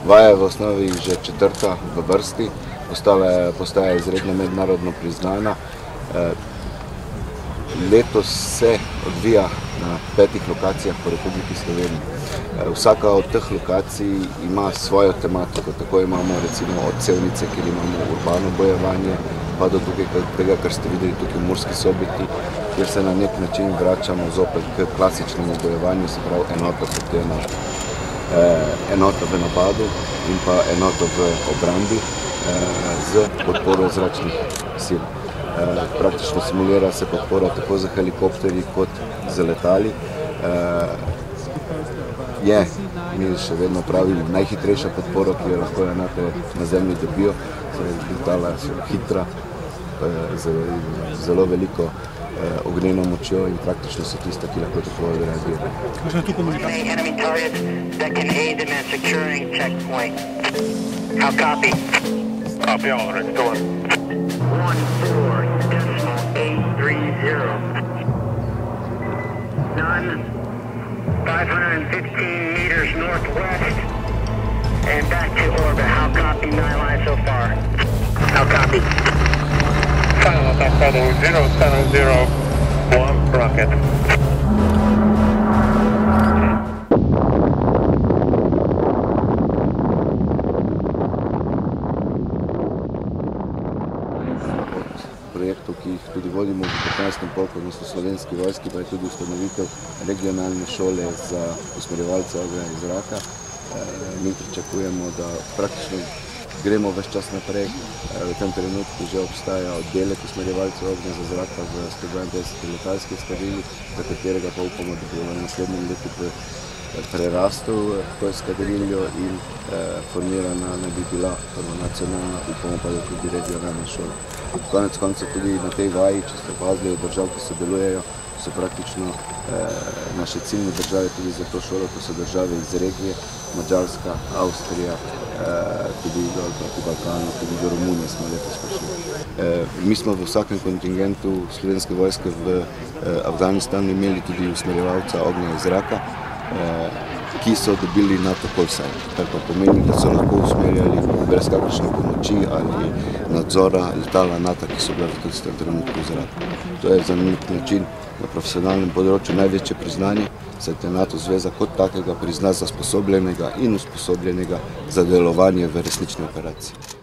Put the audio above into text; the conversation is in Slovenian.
Vaja je v osnovi že četrta v vrsti, postaja izredno mednarodno priznana. Letos se odvija na 5 lokacijah po Republiki Sloveniji. Vsaka od teh lokacij ima svojo tematiko. Tako imamo recimo od Sevnice, kjer imamo urbano bojevanje, pa do tega, kar ste videli tukaj v Murski Soboti, kjer se na nek način vračamo zopet k klasičnemu bojevanju, se pravi enota proti enoti. Enota v napadu in pa enota v obrambi z podporo zračnih sil. Praktično simulira se podpora tako z helikopterji kot z letali. Mi še vedno pravili, najhitrejša podpora, ki jo lahko enote na zemlji dobijo. Letala so hitra, zelo veliko ognjeno močjo in praktično so tista, ki lahko tako reagirajo. Kakšna je tu komunikacija? Copy all, restore. 14.830. None. 515 meters northwest and back to orbit. How copy? 9 lines so far. How copy? Final attack heading 0701 rocket. Projektov, ki jih tudi vodimo v 15. polku, odnosno Slovenski vojski, pa je tudi ustanovitev regionalne šole za usmerjevalce ognja iz zraka. Mi pričakujemo, da praktično gremo ves čas naprej. V tem trenutku že obstaja oddelek usmerjevalcev ognja za zraka v 152. letalski eskadrili, za katerega pa upamo, da bo v naslednjem letu prerastel to eskadriljo in formirana ne bi bila prvo nacionalna, upamo pa da tudi regionalna šola. Konec konca tudi na tej vaji, če ste opazili od držav, ki sodelujejo, so praktično naše ciljne države tudi za to šolo, to so države iz regije, Madžarska, Avstrija, tudi proti Balkanu, tudi do Romunije smo letos prišli. Mi smo v vsakem kontingentu Slovenske vojske v Afganistanu imeli tudi usmerjevalca ognja iz zraka, ki so dobili NATO call sign, kar pa pomeni, da so lahko usmerjali brez kakršne pomoči ali nadzora letala NATO, ki so bila v tistem trenutku v zraku. To je za nek način na profesionalnem področju največje priznanje, saj te NATO zveza kot takega prizna za sposobljenega in usposobljenega za delovanje v resnični operaciji.